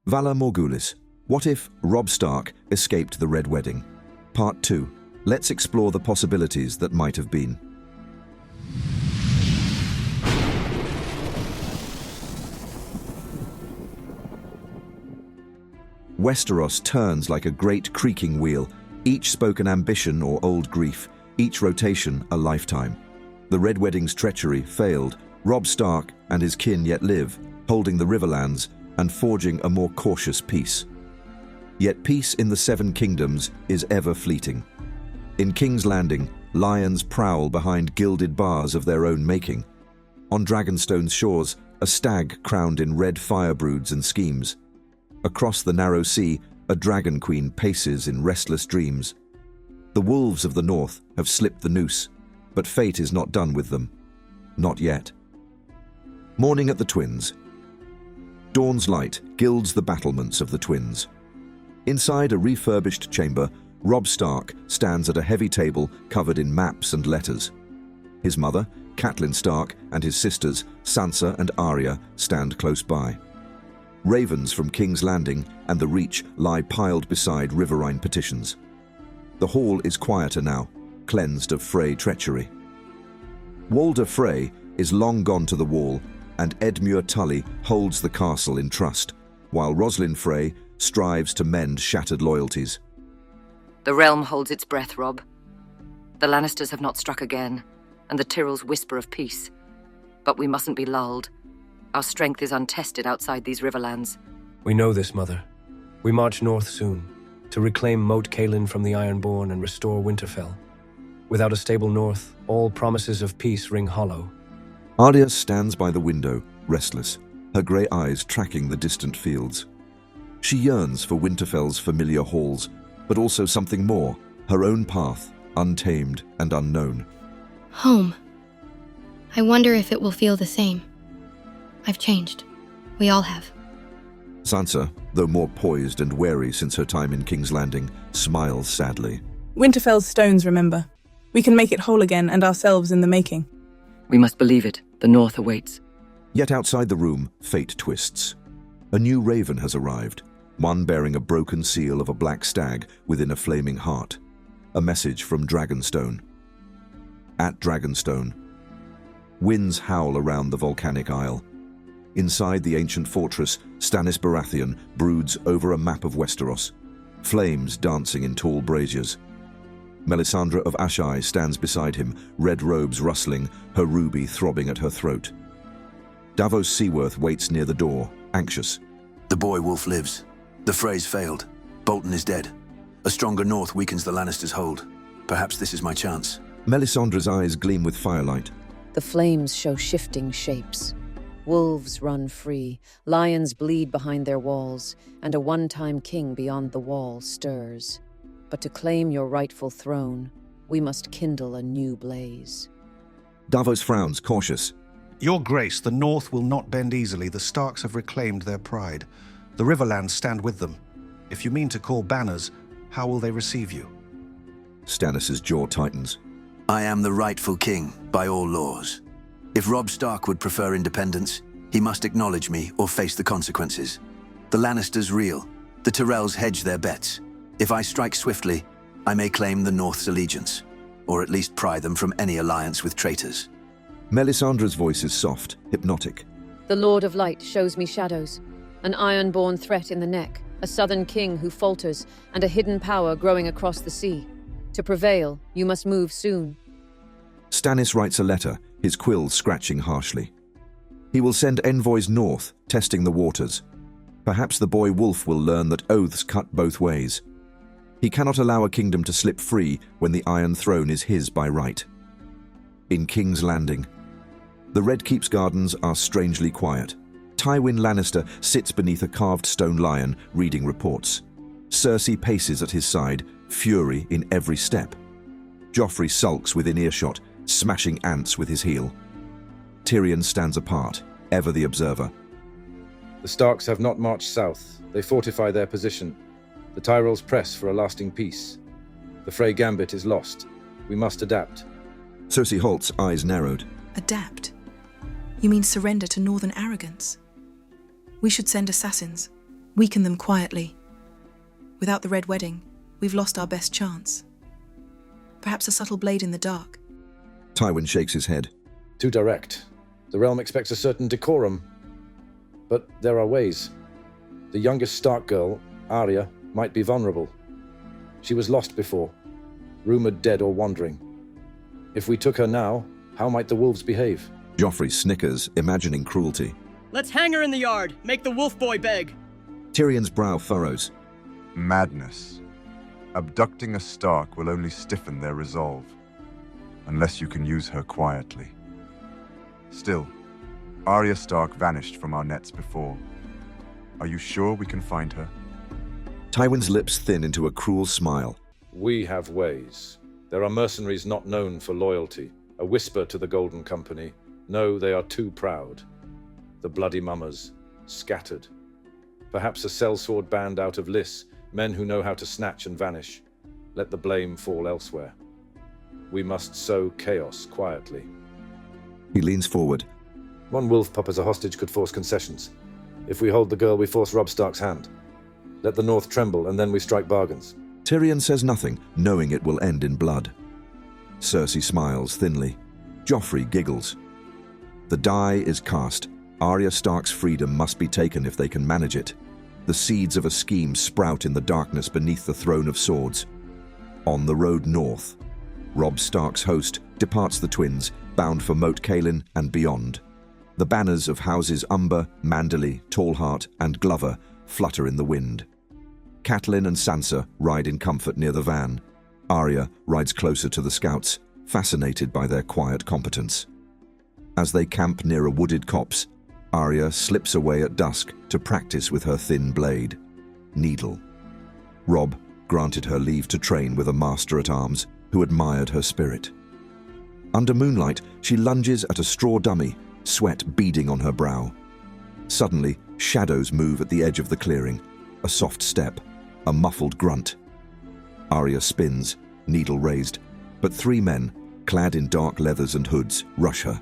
Valar Morghulis. What if Robb Stark escaped the Red Wedding? Part 2. Let's explore the possibilities that might have been. Westeros turns like a great creaking wheel, each spoken ambition or old grief, each rotation a lifetime. The Red Wedding's treachery failed. Robb Stark and his kin yet live, holding the Riverlands and forging a more cautious peace. Yet peace in the Seven Kingdoms is ever fleeting. In King's Landing, lions prowl behind gilded bars of their own making. On Dragonstone's shores, a stag crowned in red fire broods and schemes. Across the narrow sea, a dragon queen paces in restless dreams. The wolves of the north have slipped the noose, but fate is not done with them. Not yet. Morning at the Twins. Dawn's light gilds the battlements of the Twins. Inside a refurbished chamber, Robb Stark stands at a heavy table covered in maps and letters. His mother, Catelyn Stark, and his sisters, Sansa and Arya, stand close by. Ravens from King's Landing and the Reach lie piled beside riverine petitions. The hall is quieter now, cleansed of Frey treachery. Walder Frey is long gone to the wall, and Edmure Tully holds the castle in trust, while Roslyn Frey strives to mend shattered loyalties. The realm holds its breath, Robb. The Lannisters have not struck again, and the Tyrells whisper of peace. But we mustn't be lulled. Our strength is untested outside these Riverlands. We know this, Mother. We march north soon, to reclaim Moat Cailin from the Ironborn and restore Winterfell. Without a stable north, all promises of peace ring hollow. Arya stands by the window, restless, her grey eyes tracking the distant fields. She yearns for Winterfell's familiar halls, but also something more, her own path, untamed and unknown. Home. I wonder if it will feel the same. I've changed. We all have. Sansa, though more poised and wary since her time in King's Landing, smiles sadly. Winterfell's stones, remember. We can make it whole again, and ourselves in the making. We must believe it. The North awaits. Yet outside the room, fate twists. A new raven has arrived, one bearing a broken seal of a black stag within a flaming heart. A message from Dragonstone. At Dragonstone. Winds howl around the volcanic isle. Inside the ancient fortress, Stannis Baratheon broods over a map of Westeros, flames dancing in tall braziers. Melisandre of Asshai stands beside him, red robes rustling, her ruby throbbing at her throat. Davos Seaworth waits near the door, anxious. The boy wolf lives. The Freys failed. Bolton is dead. A stronger north weakens the Lannisters' hold. Perhaps this is my chance. Melisandre's eyes gleam with firelight. The flames show shifting shapes. Wolves run free, lions bleed behind their walls, and a one-time king beyond the wall stirs. But to claim your rightful throne, we must kindle a new blaze. Davos frowns, cautious. Your Grace, the North will not bend easily. The Starks have reclaimed their pride. The Riverlands stand with them. If you mean to call banners, how will they receive you? Stannis' jaw tightens. I am the rightful king, by all laws. If Robb Stark would prefer independence, he must acknowledge me or face the consequences. The Lannisters reel. The Tyrells hedge their bets. If I strike swiftly, I may claim the North's allegiance, or at least pry them from any alliance with traitors. Melisandre's voice is soft, hypnotic. The Lord of Light shows me shadows, an iron-born threat in the neck, a southern king who falters, and a hidden power growing across the sea. To prevail, you must move soon. Stannis writes a letter, his quills scratching harshly. He will send envoys north, testing the waters. Perhaps the boy wolf will learn that oaths cut both ways. He cannot allow a kingdom to slip free when the Iron Throne is his by right. In King's Landing. The Red Keep's gardens are strangely quiet. Tywin Lannister sits beneath a carved stone lion, reading reports. Cersei paces at his side, fury in every step. Joffrey sulks within earshot, smashing ants with his heel. Tyrion stands apart, ever the observer. The Starks have not marched south. They fortify their position. The Tyrells press for a lasting peace. The Frey gambit is lost. We must adapt. Cersei Holt's eyes narrowed. Adapt? You mean surrender to northern arrogance? We should send assassins. Weaken them quietly. Without the Red Wedding, we've lost our best chance. Perhaps a subtle blade in the dark. Tywin shakes his head. Too direct. The realm expects a certain decorum. But there are ways. The youngest Stark girl, Arya, might be vulnerable. She was lost before, rumored dead or wandering. If we took her now, how might the wolves behave? Joffrey snickers, imagining cruelty. Let's hang her in the yard. Make the wolf boy beg. Tyrion's brow furrows. Madness. Abducting a Stark will only stiffen their resolve, unless you can use her quietly. Still, Arya Stark vanished from our nets before. Are you sure we can find her? Tywin's lips thin into a cruel smile. We have ways. There are mercenaries not known for loyalty. A whisper to the Golden Company. No, they are too proud. The bloody mummers, scattered. Perhaps a sellsword band out of Lys, men who know how to snatch and vanish. Let the blame fall elsewhere. We must sow chaos quietly. He leans forward. One wolf pup as a hostage could force concessions. If we hold the girl, we force Robb Stark's hand. Let the North tremble, and then we strike bargains. Tyrion says nothing, knowing it will end in blood. Cersei smiles thinly. Joffrey giggles. The die is cast. Arya Stark's freedom must be taken if they can manage it. The seeds of a scheme sprout in the darkness beneath the throne of swords. On the road north, Robb Stark's host departs the twins, bound for Moat Cailin and beyond. The banners of houses Umber, Manderley, Tallheart, and Glover flutter in the wind. Catelyn and Sansa ride in comfort near the van. Arya rides closer to the scouts, fascinated by their quiet competence. As they camp near a wooded copse, Arya slips away at dusk to practice with her thin blade. Needle. Robb granted her leave to train with a master-at-arms who admired her spirit. Under moonlight, she lunges at a straw dummy, sweat beading on her brow. Suddenly, shadows move at the edge of the clearing. A soft step, a muffled grunt. Arya spins, needle raised, but three men, clad in dark leathers and hoods, rush her.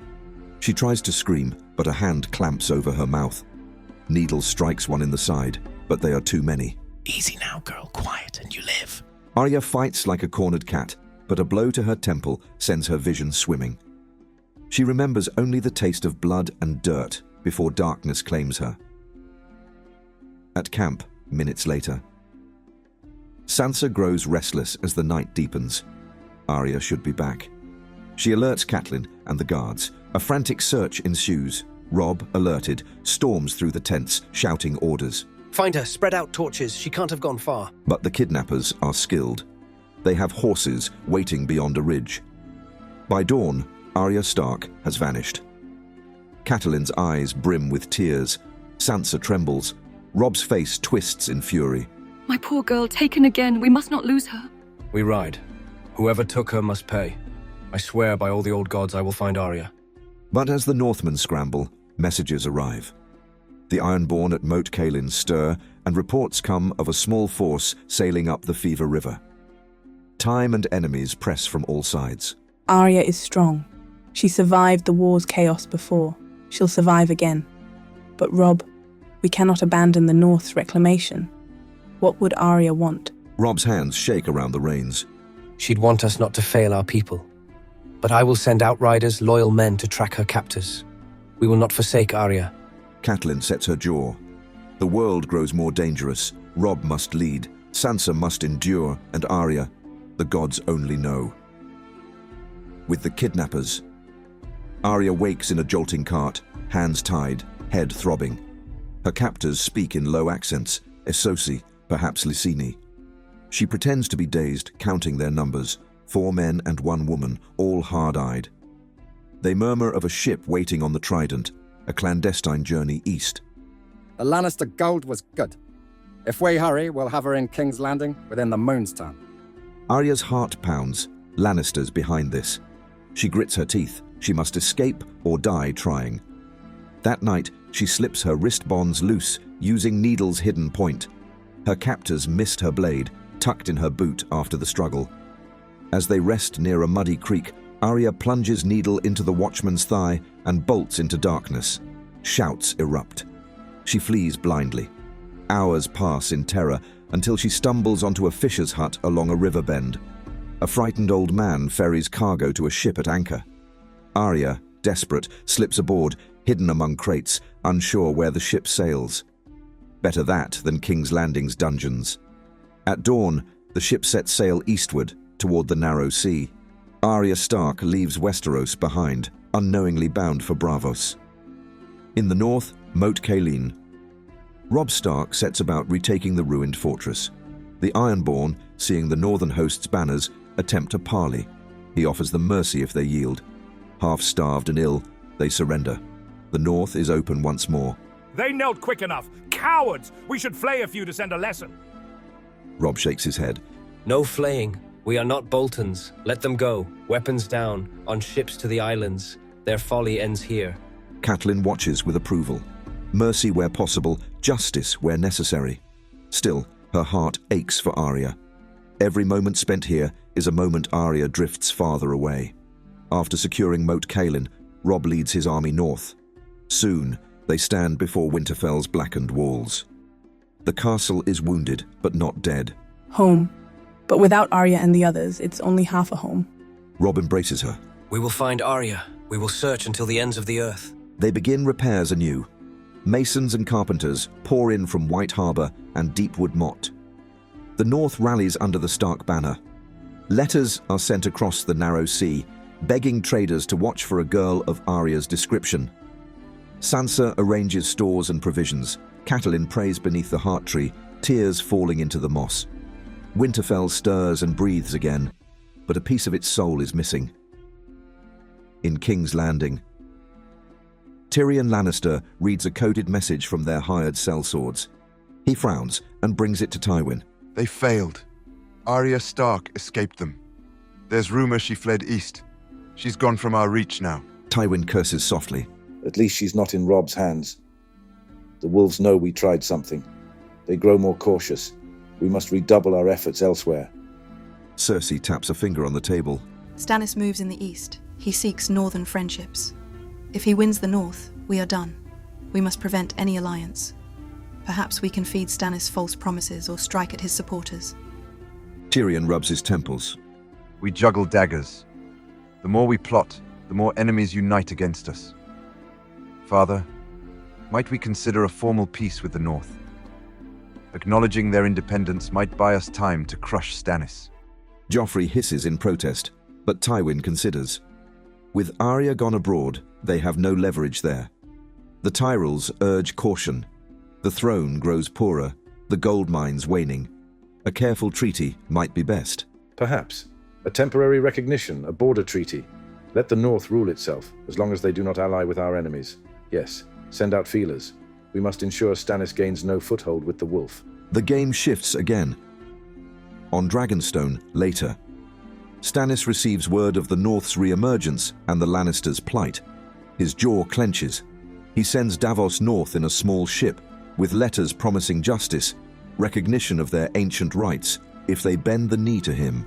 She tries to scream, but a hand clamps over her mouth. Needle strikes one in the side, but they are too many. Easy now, girl. Quiet, and you live. Arya fights like a cornered cat, but a blow to her temple sends her vision swimming. She remembers only the taste of blood and dirt before darkness claims her. At camp, minutes later, Sansa grows restless as the night deepens. Arya should be back. She alerts Catelyn and the guards. A frantic search ensues. Robb, alerted, storms through the tents, shouting orders. Find her, spread out torches. She can't have gone far. But the kidnappers are skilled. They have horses waiting beyond a ridge. By dawn, Arya Stark has vanished. Catelyn's eyes brim with tears. Sansa trembles. Robb's face twists in fury. My poor girl, taken again. We must not lose her. We ride. Whoever took her must pay. I swear by all the old gods I will find Arya. But as the Northmen scramble, messages arrive. The Ironborn at Moat Cailin stir, and reports come of a small force sailing up the Fever River. Time and enemies press from all sides. Arya is strong. She survived the war's chaos before. She'll survive again. But Robb, we cannot abandon the North's reclamation. What would Arya want? Robb's hands shake around the reins. She'd want us not to fail our people. But I will send outriders, loyal men to track her captors. We will not forsake Arya. Catelyn sets her jaw. The world grows more dangerous. Robb must lead. Sansa must endure. And Arya, the gods only know. With the kidnappers, Arya wakes in a jolting cart, hands tied, head throbbing. Her captors speak in low accents, Essosi, perhaps Lysini. She pretends to be dazed, counting their numbers, 4 men and 1 woman, all hard-eyed. They murmur of a ship waiting on the Trident, a clandestine journey east. The Lannister gold was good. If we hurry, we'll have her in King's Landing within the moon's time. Arya's heart pounds, Lannisters behind this. She grits her teeth. She must escape or die trying. That night, she slips her wrist bonds loose, using Needle's hidden point. Her captors missed her blade, tucked in her boot after the struggle. As they rest near a muddy creek, Arya plunges Needle into the watchman's thigh and bolts into darkness. Shouts erupt. She flees blindly. Hours pass in terror until she stumbles onto a fisher's hut along a river bend. A frightened old man ferries cargo to a ship at anchor. Arya, desperate, slips aboard, hidden among crates, unsure where the ship sails. Better that than King's Landing's dungeons. At dawn, the ship sets sail eastward, toward the narrow sea. Arya Stark leaves Westeros behind, unknowingly bound for Braavos. In the north, Moat Cailin. Robb Stark sets about retaking the ruined fortress. The Ironborn, seeing the northern host's banners, attempt a parley. He offers them mercy if they yield. Half-starved and ill, they surrender. The north is open once more. They knelt quick enough. Cowards! We should flay a few to send a lesson. Robb shakes his head. No flaying. We are not Boltons. Let them go. Weapons down. On ships to the islands. Their folly ends here. Catelyn watches with approval. Mercy where possible, justice where necessary. Still, her heart aches for Arya. Every moment spent here is a moment Arya drifts farther away. After securing Moat Cailin, Robb leads his army north. Soon, they stand before Winterfell's blackened walls. The castle is wounded, but not dead. Home. But without Arya and the others, it's only half a home. Robb embraces her. We will find Arya. We will search until the ends of the earth. They begin repairs anew. Masons and carpenters pour in from White Harbour and Deepwood Motte. The north rallies under the Stark banner. Letters are sent across the narrow sea, begging traders to watch for a girl of Arya's description. Sansa arranges stores and provisions. Catelyn prays beneath the heart tree, tears falling into the moss. Winterfell stirs and breathes again, but a piece of its soul is missing. In King's Landing, Tyrion Lannister reads a coded message from their hired sellswords. He frowns and brings it to Tywin. They failed. Arya Stark escaped them. There's rumor she fled east. She's gone from our reach now. Tywin curses softly. At least she's not in Robb's hands. The wolves know we tried something. They grow more cautious. We must redouble our efforts elsewhere. Cersei taps a finger on the table. Stannis moves in the east. He seeks northern friendships. If he wins the north, we are done. We must prevent any alliance. Perhaps we can feed Stannis false promises or strike at his supporters. Tyrion rubs his temples. We juggle daggers. The more we plot, the more enemies unite against us. Father, might we consider a formal peace with the North? Acknowledging their independence might buy us time to crush Stannis. Joffrey hisses in protest, but Tywin considers. With Arya gone abroad, they have no leverage there. The Tyrells urge caution. The throne grows poorer, the gold mines waning. A careful treaty might be best. Perhaps. A temporary recognition, a border treaty. Let the North rule itself, as long as they do not ally with our enemies. Yes, send out feelers. We must ensure Stannis gains no foothold with the wolf. The game shifts again. On Dragonstone, later. Stannis receives word of the North's re-emergence and the Lannisters' plight. His jaw clenches. He sends Davos north in a small ship, with letters promising justice, recognition of their ancient rights, if they bend the knee to him.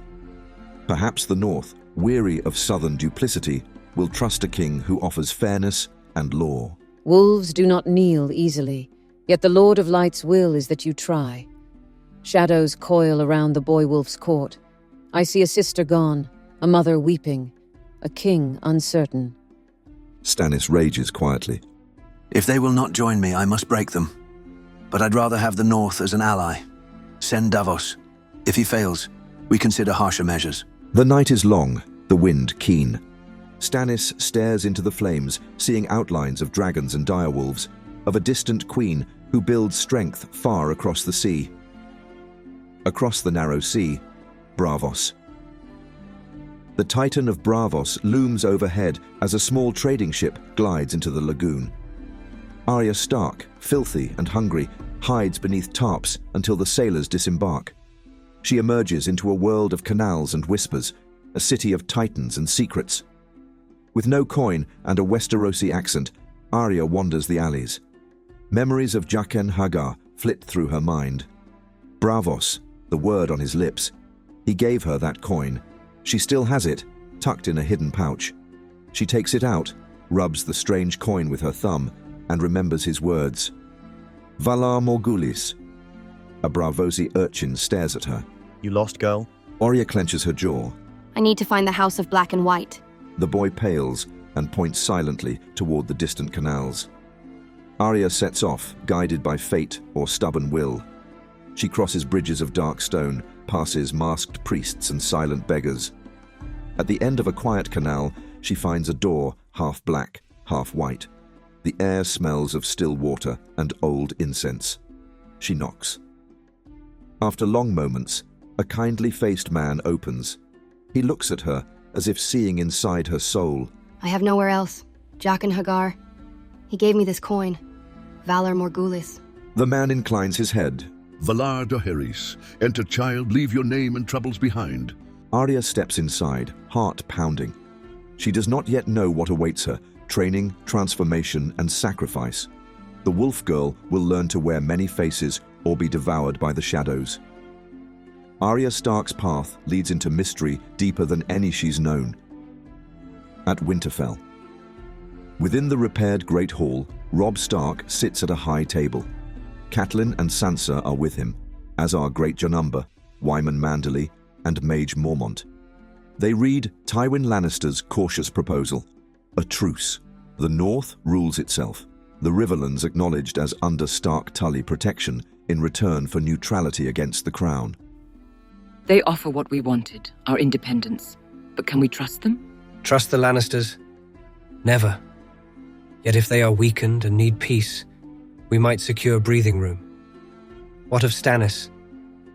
Perhaps the North, weary of southern duplicity, will trust a king who offers fairness and law. Wolves do not kneel easily, yet the Lord of Light's will is that you try. Shadows coil around the boy wolf's court. I see a sister gone, a mother weeping, a king uncertain. Stannis rages quietly. If they will not join me, I must break them. But I'd rather have the North as an ally. Send Davos. If he fails, we consider harsher measures. The night is long, the wind keen. Stannis stares into the flames, seeing outlines of dragons and direwolves, of a distant queen who builds strength far across the sea. Across the narrow sea, Braavos. The Titan of Braavos looms overhead as a small trading ship glides into the lagoon. Arya Stark, filthy and hungry, hides beneath tarps until the sailors disembark. She emerges into a world of canals and whispers, a city of titans and secrets. With no coin and a Westerosi accent, Arya wanders the alleys. Memories of Jaqen H'ghar flit through her mind. Braavos, the word on his lips. He gave her that coin. She still has it, tucked in a hidden pouch. She takes it out, rubs the strange coin with her thumb, and remembers his words. Valar Morghulis, A Braavosi urchin stares at her. You lost, girl? Arya clenches her jaw. I need to find the House of Black and White. The boy pales and points silently toward the distant canals. Arya sets off, guided by fate or stubborn will. She crosses bridges of dark stone, passes masked priests and silent beggars. At the end of a quiet canal, she finds a door, half black, half white. The air smells of still water and old incense. She knocks. After long moments, a kindly-faced man opens. He looks at her as if seeing inside her soul. I have nowhere else. Jaqen H'ghar. He gave me this coin. Valar Morghulis. The man inclines his head. Valar Dohaeris, enter child, leave your name and troubles behind. Arya steps inside, heart pounding. She does not yet know what awaits her, training, transformation, and sacrifice. The wolf girl will learn to wear many faces or be devoured by the shadows. Arya Stark's path leads into mystery deeper than any she's known. At Winterfell. Within the repaired Great Hall, Robb Stark sits at a high table. Catelyn and Sansa are with him, as are Great Janumba, Wyman Manderly, and Mage Mormont. They read Tywin Lannister's cautious proposal, a truce. The North rules itself, the Riverlands acknowledged as under Stark Tully protection in return for neutrality against the Crown. They offer what we wanted, our independence. But can we trust them? Trust the Lannisters? Never. Yet if they are weakened and need peace, we might secure breathing room. What of Stannis?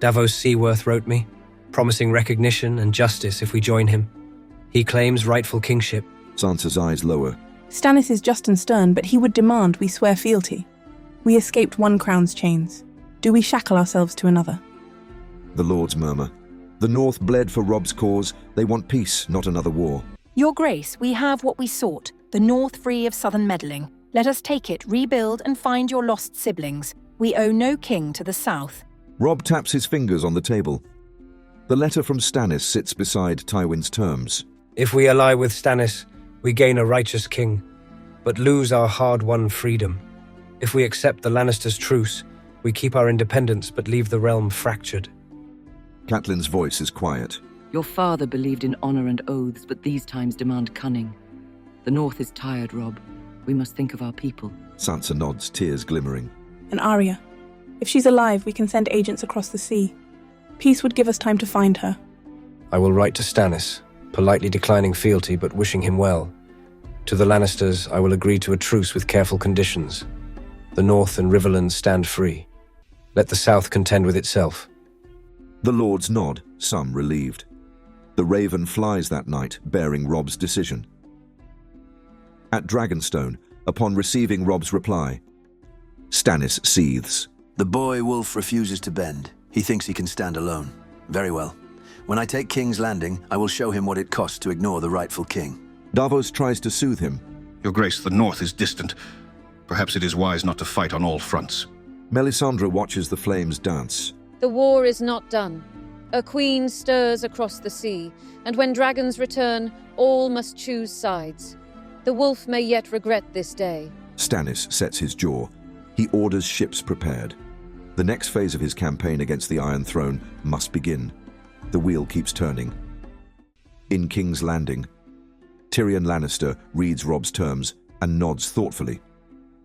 Davos Seaworth wrote me, promising recognition and justice if we join him. He claims rightful kingship. Sansa's eyes lower. Stannis is just and stern, but he would demand we swear fealty. We escaped one crown's chains. Do we shackle ourselves to another? The lords murmur. The North bled for Robb's cause. They want peace, not another war. Your Grace, we have what we sought, the North free of southern meddling. Let us take it, rebuild, and find your lost siblings. We owe no king to the south. Robb taps his fingers on the table. The letter from Stannis sits beside Tywin's terms. If we ally with Stannis, we gain a righteous king, but lose our hard-won freedom. If we accept the Lannisters' truce, we keep our independence but leave the realm fractured. Catelyn's voice is quiet. Your father believed in honor and oaths, but these times demand cunning. The North is tired, Robb. We must think of our people. Sansa nods, tears glimmering. And Arya. If she's alive, we can send agents across the sea. Peace would give us time to find her. I will write to Stannis, politely declining fealty but wishing him well. To the Lannisters, I will agree to a truce with careful conditions. The North and Riverlands stand free. Let the South contend with itself. The lords nod, some relieved. The Raven flies that night, bearing Robb's decision. At Dragonstone, upon receiving Robb's reply, Stannis seethes. The boy wolf refuses to bend. He thinks he can stand alone. Very well. When I take King's Landing, I will show him what it costs to ignore the rightful king. Davos tries to soothe him. Your Grace, the North is distant. Perhaps it is wise not to fight on all fronts. Melisandre watches the flames dance. The war is not done. A queen stirs across the sea, and when dragons return, all must choose sides. The wolf may yet regret this day. Stannis sets his jaw. He orders ships prepared. The next phase of his campaign against the Iron Throne must begin. The wheel keeps turning. In King's Landing, Tyrion Lannister reads Robb's terms and nods thoughtfully.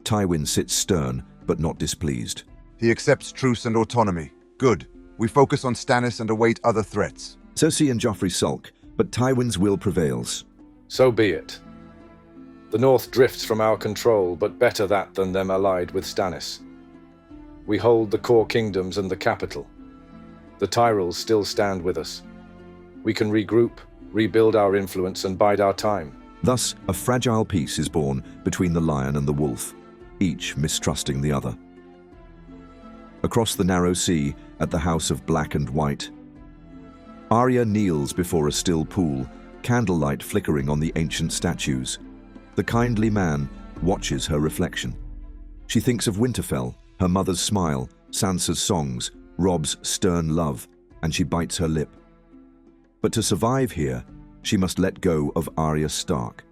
Tywin sits stern, but not displeased. He accepts truce and autonomy. Good. We focus on Stannis and await other threats. Cersei and Joffrey sulk, but Tywin's will prevails. So be it. The North drifts from our control, but better that than them allied with Stannis. We hold the core kingdoms and the capital. The Tyrells still stand with us. We can regroup, rebuild our influence, and bide our time. Thus, a fragile peace is born between the lion and the wolf, each mistrusting the other. Across the narrow sea, at the House of Black and White, Arya kneels before a still pool, candlelight flickering on the ancient statues. The kindly man watches her reflection. She thinks of Winterfell, her mother's smile, Sansa's songs, Robb's stern love, and she bites her lip. But to survive here, she must let go of Arya Stark.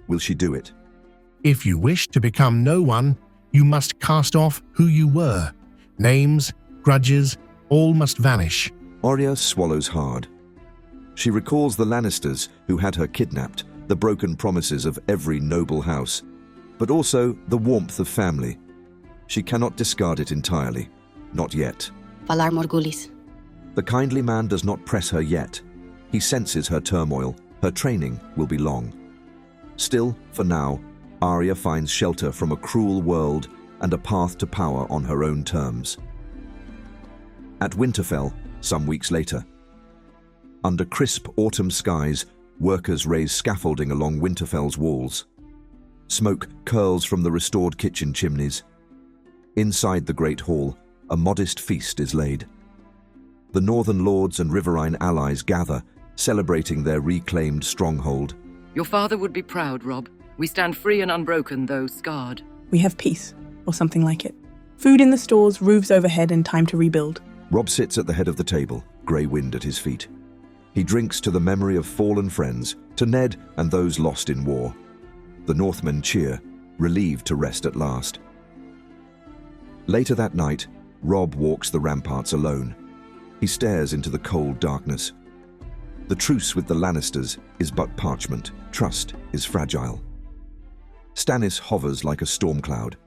Will she do it? If you wish to become no one, you must cast off who you were. Names, grudges, all must vanish. Arya swallows hard. She recalls the Lannisters who had her kidnapped, the broken promises of every noble house, but also the warmth of family. She cannot discard it entirely. Not yet. Valar Morghulis. The kindly man does not press her yet. He senses her turmoil. Her training will be long. Still, for now, Arya finds shelter from a cruel world and a path to power on her own terms. At Winterfell, some weeks later. Under crisp autumn skies, workers raise scaffolding along Winterfell's walls. Smoke curls from the restored kitchen chimneys. Inside the great hall, a modest feast is laid. The northern lords and riverine allies gather, celebrating their reclaimed stronghold. Your father would be proud, Robb. We stand free and unbroken, though scarred. We have peace, or something like it. Food in the stores, roofs overhead, and time to rebuild. Robb sits at the head of the table, grey wind at his feet. He drinks to the memory of fallen friends, to Ned and those lost in war. The Northmen cheer, relieved to rest at last. Later that night, Robb walks the ramparts alone. He stares into the cold darkness. The truce with the Lannisters is but parchment. Trust is fragile. Stannis hovers like a storm cloud.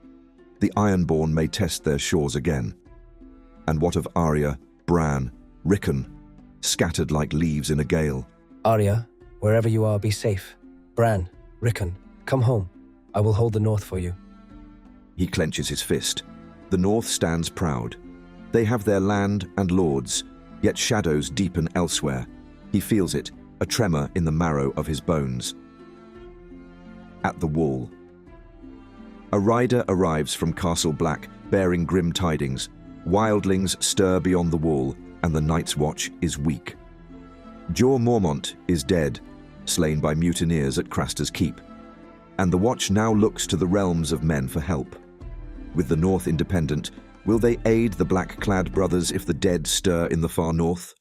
The Ironborn may test their shores again. And what of Arya, Bran, Rickon, scattered like leaves in a gale? Arya, wherever you are, be safe. Bran, Rickon, come home. I will hold the north for you. He clenches his fist. The north stands proud. They have their land and lords, yet shadows deepen elsewhere. He feels it, a tremor in the marrow of his bones. At the wall. A rider arrives from Castle Black, bearing grim tidings. Wildlings stir beyond the wall, and the Night's Watch is weak. Jor Mormont is dead, slain by mutineers at Craster's Keep, and the Watch now looks to the realms of men for help. With the North independent, will they aid the black-clad brothers if the dead stir in the far north?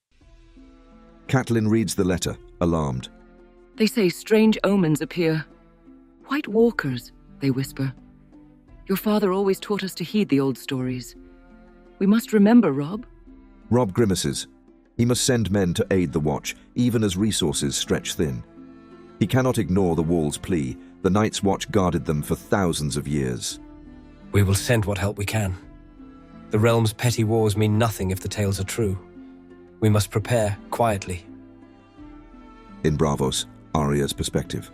Catelyn reads the letter, alarmed. They say strange omens appear. White walkers, they whisper. Your father always taught us to heed the old stories. We must remember, Robb. Robb grimaces. He must send men to aid the Watch, even as resources stretch thin. He cannot ignore the Wall's plea. The Night's Watch guarded them for thousands of years. We will send what help we can. The realm's petty wars mean nothing if the tales are true. We must prepare quietly. In Braavos, Arya's perspective.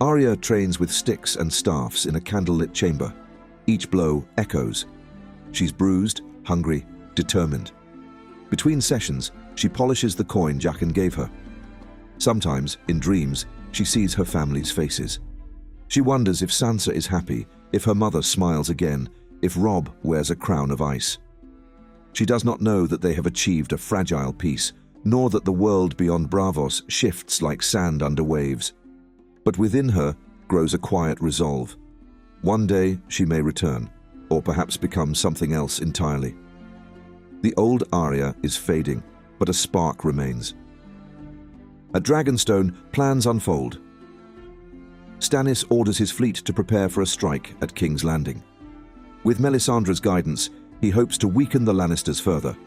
Arya trains with sticks and staffs in a candlelit chamber. Each blow echoes. She's bruised, hungry, determined. Between sessions, she polishes the coin Jaqen gave her. Sometimes, in dreams, she sees her family's faces. She wonders if Sansa is happy, if her mother smiles again, if Robb wears a crown of ice. She does not know that they have achieved a fragile peace, nor that the world beyond Braavos shifts like sand under waves. But within her grows a quiet resolve. One day she may return, or perhaps become something else entirely. The old Arya is fading, but a spark remains. At Dragonstone, plans unfold. Stannis orders his fleet to prepare for a strike at King's Landing. With Melisandre's guidance, he hopes to weaken the Lannisters further.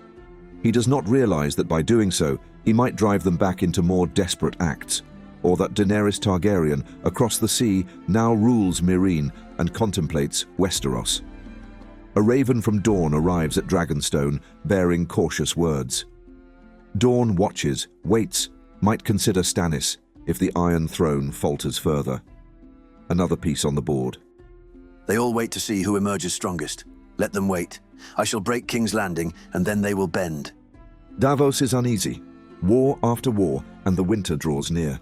He does not realize that by doing so, he might drive them back into more desperate acts, or that Daenerys Targaryen, across the sea, now rules Meereen and contemplates Westeros. A raven from Dawn arrives at Dragonstone, bearing cautious words. Dawn watches, waits, might consider Stannis if the Iron Throne falters further. Another piece on the board. They all wait to see who emerges strongest. Let them wait. I shall break King's Landing, and then they will bend. Davos is uneasy. War after war, and the winter draws near.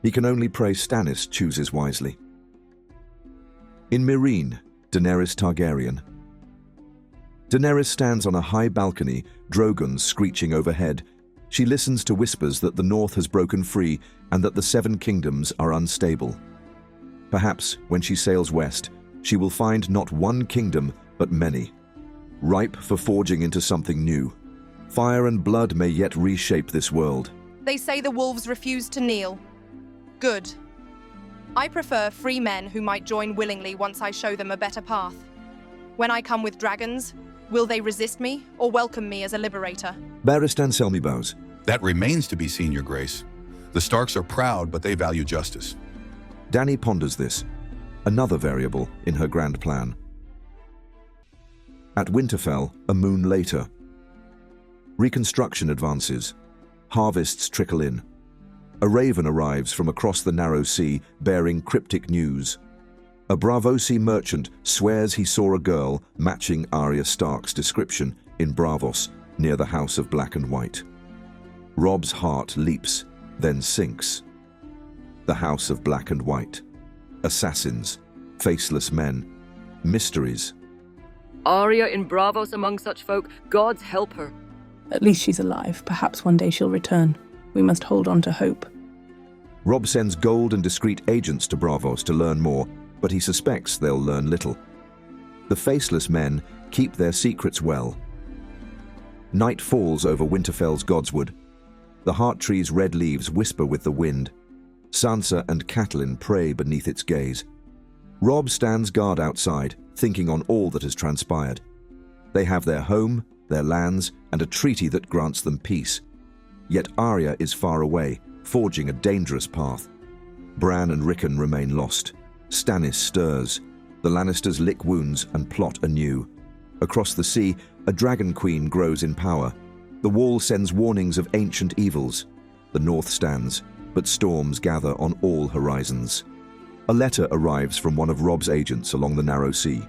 He can only pray Stannis chooses wisely. In Meereen, Daenerys Targaryen. Daenerys stands on a high balcony, drogons screeching overhead. She listens to whispers that the North has broken free and that the Seven Kingdoms are unstable. Perhaps, when she sails west, she will find not one kingdom, but many, ripe for forging into something new. Fire and blood may yet reshape this world. They say the wolves refuse to kneel. Good. I prefer free men who might join willingly once I show them a better path. When I come with dragons, Will they resist me or welcome me as a liberator? Barristan Selmy bows. That remains to be seen, Your Grace. The Starks are proud, but they value justice. Dany ponders this, another variable in her grand plan. At Winterfell, a moon later. Reconstruction advances. Harvests trickle in. A raven arrives from across the narrow sea, bearing cryptic news. A Braavosi merchant swears he saw a girl matching Arya Stark's description in Braavos, near the House of Black and White. Robb's heart leaps, then sinks. The House of Black and White. Assassins, faceless men, mysteries. Arya in Braavos among such folk, God's help her. At least she's alive. Perhaps one day she'll return. We must hold on to hope. Robb sends gold and discreet agents to Braavos to learn more, but he suspects they'll learn little. The faceless men keep their secrets well. Night falls over Winterfell's Godswood. The heart tree's red leaves whisper with the wind. Sansa and Catelyn pray beneath its gaze. Robb stands guard outside, thinking on all that has transpired. They have their home, their lands, and a treaty that grants them peace. Yet Arya is far away, forging a dangerous path. Bran and Rickon remain lost. Stannis stirs. The Lannisters lick wounds and plot anew. Across the sea, a dragon queen grows in power. The wall sends warnings of ancient evils. The north stands, but storms gather on all horizons. A letter arrives from one of Robb's agents along the narrow sea.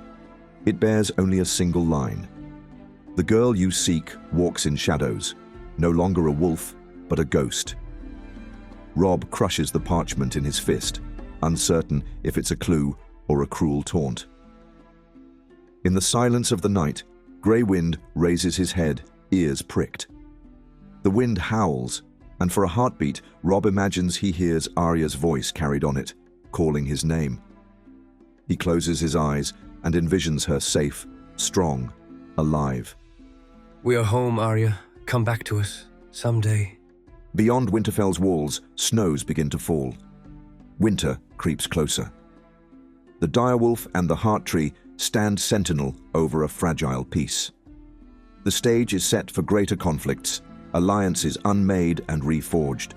It bears only a single line. The girl you seek walks in shadows, no longer a wolf, but a ghost. Robb crushes the parchment in his fist, uncertain if it's a clue or a cruel taunt. In the silence of the night, Grey Wind raises his head, ears pricked. The wind howls, and for a heartbeat, Robb imagines he hears Arya's voice carried on it, calling his name. He closes his eyes and envisions her safe, strong, alive. We are home, Arya. Come back to us, someday. Beyond Winterfell's walls, snows begin to fall. Winter creeps closer. The direwolf and the heart tree stand sentinel over a fragile peace. The stage is set for greater conflicts, alliances unmade and reforged.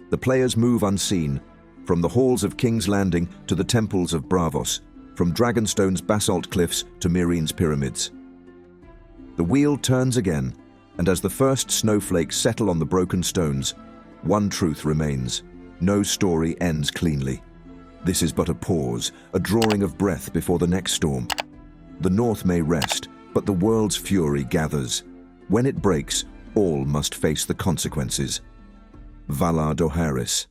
The players move unseen, from the halls of King's Landing to the temples of Braavos, from Dragonstone's basalt cliffs to Meereen's pyramids. The wheel turns again, and as the first snowflakes settle on the broken stones, one truth remains. No story ends cleanly. This is but a pause, a drawing of breath before the next storm. The north may rest, but the world's fury gathers. When it breaks, all must face the consequences. Valar Morghulis.